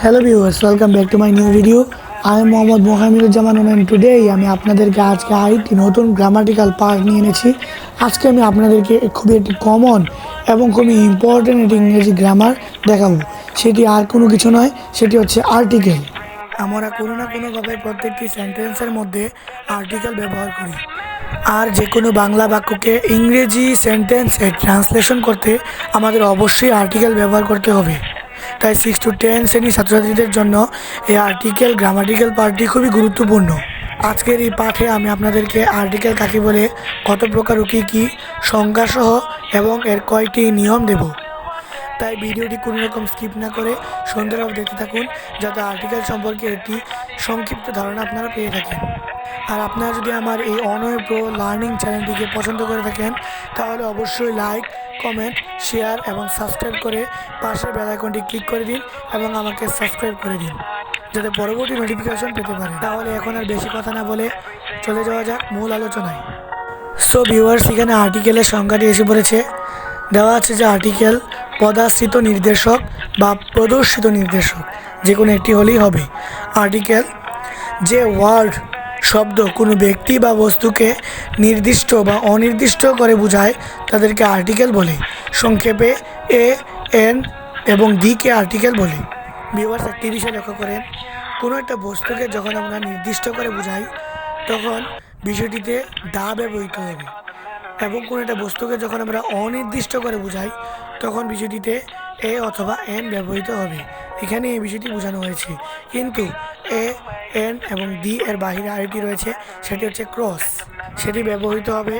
Hello viewers, welcome back to my new video. I am Mohammad Mohammeduzzaman and today আমি আপনাদেরকে আজকে আরেকটি নতুন গ্রামাটিক্যাল পার্ট নিয়ে এনেছি। আজকে আমি আপনাদেরকে খুবই একটি কমন এবং খুবই ইম্পর্টেন্ট একটি ইংরেজি গ্রামার দেখাবো। সেটি আর কোনো কিছু নয়, সেটি হচ্ছে আর্টিকেল। আমরা কোনো না কোনোভাবে প্রত্যেকটি সেন্টেন্সের মধ্যে আর্টিকেল ব্যবহার করি। আর যে কোনো বাংলা বাক্যকে ইংরেজি সেন্টেন্সে ট্রান্সলেশন করতে আমাদের অবশ্যই আর্টিকেল ব্যবহার করতে হবে। তাই 6 to 10 শ্রেণীর ছাত্রছাত্রীদের জন্য এই আর্টিকেল গ্রামাটিক্যাল পার্টটি খুবই গুরুত্বপূর্ণ। আজকের এই পাঠে আমি আপনাদেরকে আর্টিকেল কাকে বলে, কত প্রকার ও কী সংজ্ঞাসহ এবং এর কয়টি নিয়ম দেব। তাই ভিডিওটি কোনো রকম স্কিপ না করে সুন্দরভাবে দেখতে থাকুন, যাতে আর্টিকেল সম্পর্কে একটি সংক্ষিপ্ত ধারণা আপনারা পেয়ে থাকেন। আর আপনারা যদি আমার এই অনয় প্রো লার্নিং চ্যানেলটিকে পছন্দ করে থাকেন তাহলে অবশ্যই লাইক, কমেন্ট, শেয়ার এবং সাবস্ক্রাইব করে পাশের বেল আইকনটি ক্লিক করে দিন এবং আমাকে সাবস্ক্রাইব করে দিন, যাতে পরবর্তী নোটিফিকেশন পেতে পারেন। তাহলে এখন আর বেশি কথা না বলে চলে যাওয়া যাক মূল আলোচনায়। সো ভিউয়ার্স, এখানে আর্টিকেলের সংজ্ঞাটি এসে পড়েছে। দেওয়া আছে যে আর্টিকেল পদাশ্রিত নির্দেশক বা প্রদর্শিত নির্দেশক, যে কোনো একটি হলেই হবে। আর্টিকেল যে ওয়ার্ড শব্দ কোনো ব্যক্তি বা বস্তুকে নির্দিষ্ট বা অনির্দিষ্ট করে বোঝায় তাদেরকে আর্টিকেল বলে। সংক্ষেপে এ, এন এবং দিকে আর্টিকেল বলে। ভিউয়ার্স, একটি বিষয় লক্ষ্য করেন, কোনো একটা বস্তুকে যখন আমরা নির্দিষ্ট করে বোঝাই তখন বিষয়টিতে দা ব্যবহৃত হবে, এবং কোনো একটা বস্তুকে যখন আমরা অনির্দিষ্ট করে বোঝাই তখন বিষয়টিতে এ অথবা এন ব্যবহৃত হবে। এখানে এই বিষয়টি বোঝানো হয়েছে, কিন্তু এ, এন এবং ডি এর বাহিরে আরেকটি রয়েছে, সেটি হচ্ছে ক্রস। সেটি ব্যবহৃত হবে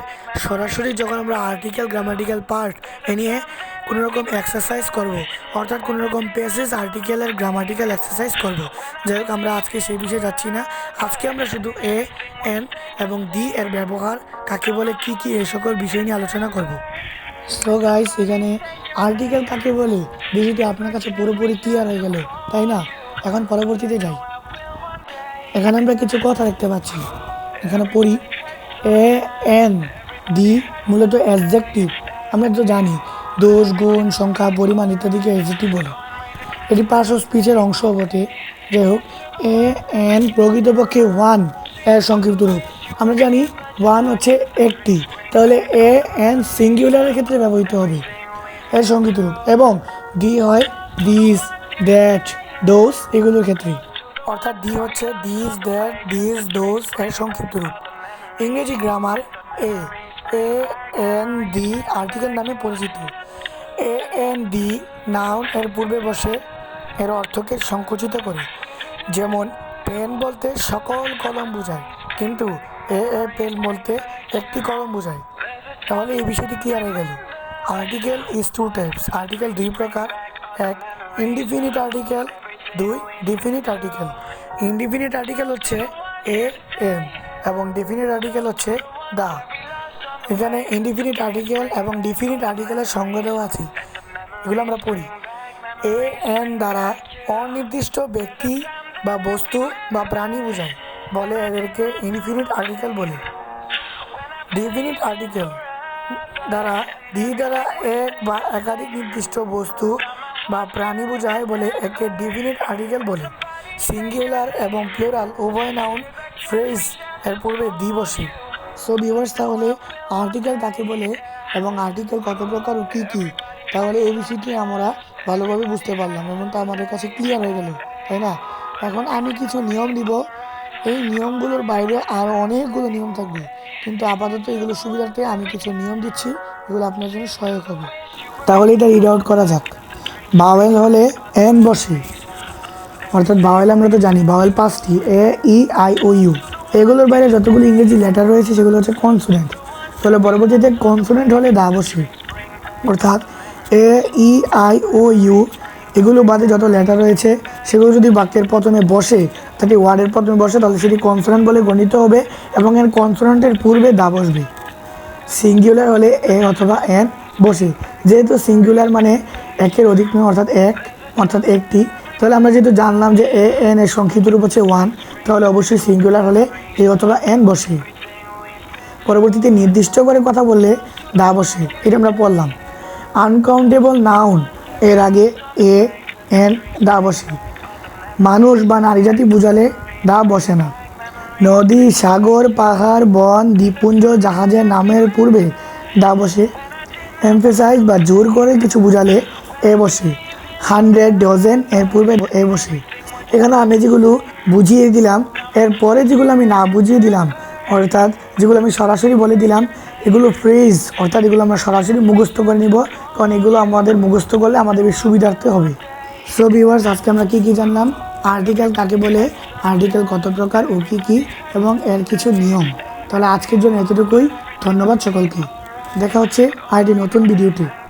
সরাসরি যখন আমরা আর্টিকেল গ্রামাটিক্যাল পার্ট এ নিয়ে কোনো রকম এক্সারসাইজ করব, অর্থাৎ কোনো রকম প্যাসেজ আর্টিকেলের গ্রামাটিক্যাল এক্সারসাইজ করব। যাই হোক, আমরা আজকে সেই বিষয়ে যাচ্ছি না। আজকে আমরা শুধু এ, এন এবং ডি এর ব্যবহার কাকে বলে, কী এই সকল বিষয় নিয়ে আলোচনা করব। সো গাইস, এখানে আর্টিকেল কাকে বলে বিষয়টি আপনার কাছে পুরোপুরি ক্লিয়ার হয়ে গেল, তাই না? এখন পরবর্তীতে যাই। এখানে আমরা কিছু কথা দেখতে পাচ্ছি। এখানে পড়ি এ, এন, ডি মূলত অ্যাডজেক্টিভ। আমরা তো জানি দোষ, গুণ, সংখ্যা, পরিমাণ ইত্যাদিকে অ্যাডজেক্টিভ বলে। এটি পার্টস অফ স্পিচের অংশ বটে। যাই হোক, এ, এন প্রকৃতপক্ষে ওয়ান এর সংক্ষিপ্ত রূপ। আমরা জানি ওয়ান হচ্ছে একটি, তাহলে এ, এন সিঙ্গুলারের ক্ষেত্রে ব্যবহৃত হবে এর সংক্ষিপ্ত রূপ, এবং ডি হয় দিস, দ্যাট, দোজ এগুলোর ক্ষেত্রে। অর্থাৎ ডি হচ্ছে দিস, দ্যাট, দিস, দোজ এর সংক্ষিপ্ত রূপ। ইংরেজি গ্রামার এ, এন, ডি আর্টিকেল নামে পরিচিত। এ, এন, ডি নাউন এর পূর্বে বসে এর অর্থকে সংকুচিত করে। যেমন পেন বলতে সকল কলম বোঝায়, কিন্তু এ পেন বলতে একটি কলম বোঝায়। তাহলে এই বিষয়টি ক্লিয়ার হয়ে গেল। Article is two types. Article দুই প্রকার, এক ইনডিফিনিট আর্টিকেল, দুই ডিফিনিট আর্টিকেল। ইনডিফিনিট আর্টিকেল হচ্ছে এ, এম এবং ডিফিনিট আর্টিকেল হচ্ছে দা। এখানে ইনডিফিনিট আর্টিকেল এবং ডিফিনিট আর্টিকেলের সংজ্ঞা দেওয়া আছে, এগুলো আমরা পড়ি। এ, এন দ্বারা অনির্দিষ্ট ব্যক্তি বা বস্তু বা প্রাণী বোঝায় বলে এদেরকে ইনফিনিট আর্টিকেল বলে। ডিফিনিট আর্টিকেল দ্বারা ডি দ্বারা এক বা একাধিক নির্দিষ্ট বস্তু বা প্রাণী বোঝায় বলে একে ডিফিনিট আর্টিকেল বলে। সিঙ্গুলার এবং প্লুরাল উভয় নাউন ফ্রেজ এর পূর্বে ডি বসে। সো ভিউয়ার্স, তাহলে আর্টিকেল কাকে বলে এবং আর্টিকেল কত প্রকার ও কী, তাহলে এই বিষয়টি আমরা ভালোভাবে বুঝতে পারলাম এবং তা আমাদের কাছে ক্লিয়ার হয়ে গেল, তাই না? এখন আমি কিছু নিয়ম দিব। এই নিয়মগুলোর বাইরে আরও অনেকগুলো নিয়ম থাকবে, কিন্তু আপাতত এগুলো সুবিধার্থে আমি কিছু নিয়ম দিচ্ছি, এগুলো আপনার জন্য সহায়ক হবে। তাহলে এটা রিড আউট করা যাক। বাওয়েল হলে এন বসে, অর্থাৎ বাওয়েল আমরা তো জানি বাওয়েল পাঁচটি, এ, ই, আই, ও, ইউ। এগুলোর বাইরে যতগুলো ইংরেজি লেটার রয়েছে সেগুলো হচ্ছে কনসোনেন্ট। তাহলে পরবর্তীতে কনসোনেন্ট হলে দা বসে, অর্থাৎ এ, ই, আই, ও, ইউ এগুলো বাদে যত লেটার রয়েছে সেগুলো যদি বাক্যের প্রথমে বসে, তাতে ওয়ার্ডের প্রথমে বসে, তাহলে সেটি কনসোনেন্ট বলে গণিত হবে এবং এর কনসোনেন্টের পূর্বে দা বসবে। সিঙ্গুলার হলে এ অথবা এন বসে, যেহেতু সিঙ্গুলার মানে একের অধিক নয়, অর্থাৎ একটি, তাহলে আমরা যেহেতু জানলাম যে এ, এন এর সংক্ষিপ্ত রূপ হচ্ছে ওয়ান, তাহলে অবশ্যই সিঙ্গুলার হলে এ অথবা এন বসে। পরবর্তীতে নির্দিষ্ট করে কথা বললে দা বসে, এটা আমরা পড়লাম। আনকাউন্টেবল নাউন এর আগে এ, এন, দা বসে। মানুষ বা নারী জাতি বুঝালে দা বসে না। নদী, সাগর, পাহাড়, বন, দ্বীপপুঞ্জ, জাহাজের নামের পূর্বে দা বসে। এমফেসাইজ বা জোর করে কিছু বুঝালে এ বসে। 100, ডজন এর পূর্বে এ বসে। এখানে আমি যেগুলো বুঝিয়ে দিলাম, এরপরে যেগুলো আমি না বুঝিয়ে দিলাম, অর্থাৎ যেগুলো আমি সরাসরি বলে দিলাম, এগুলো ফ্রেজ, অর্থাৎ এগুলো আমরা সরাসরি মুখস্থ করে নিব, কারণ এগুলো আমাদের মুখস্থ করলে আমাদের বেশ সুবিধার্থে হবে। সো ভিউয়ার্স, আজকে আমরা কী জানলাম, আর্টিকেল কাকে বলে, আর্টিকেল কত প্রকার ও কী এবং এর কিছু নিয়ম। তাহলে আজকের জন্য এতটুকুই। ধন্যবাদ সকলকে। দেখা হচ্ছে আরেকটি নতুন ভিডিওতে।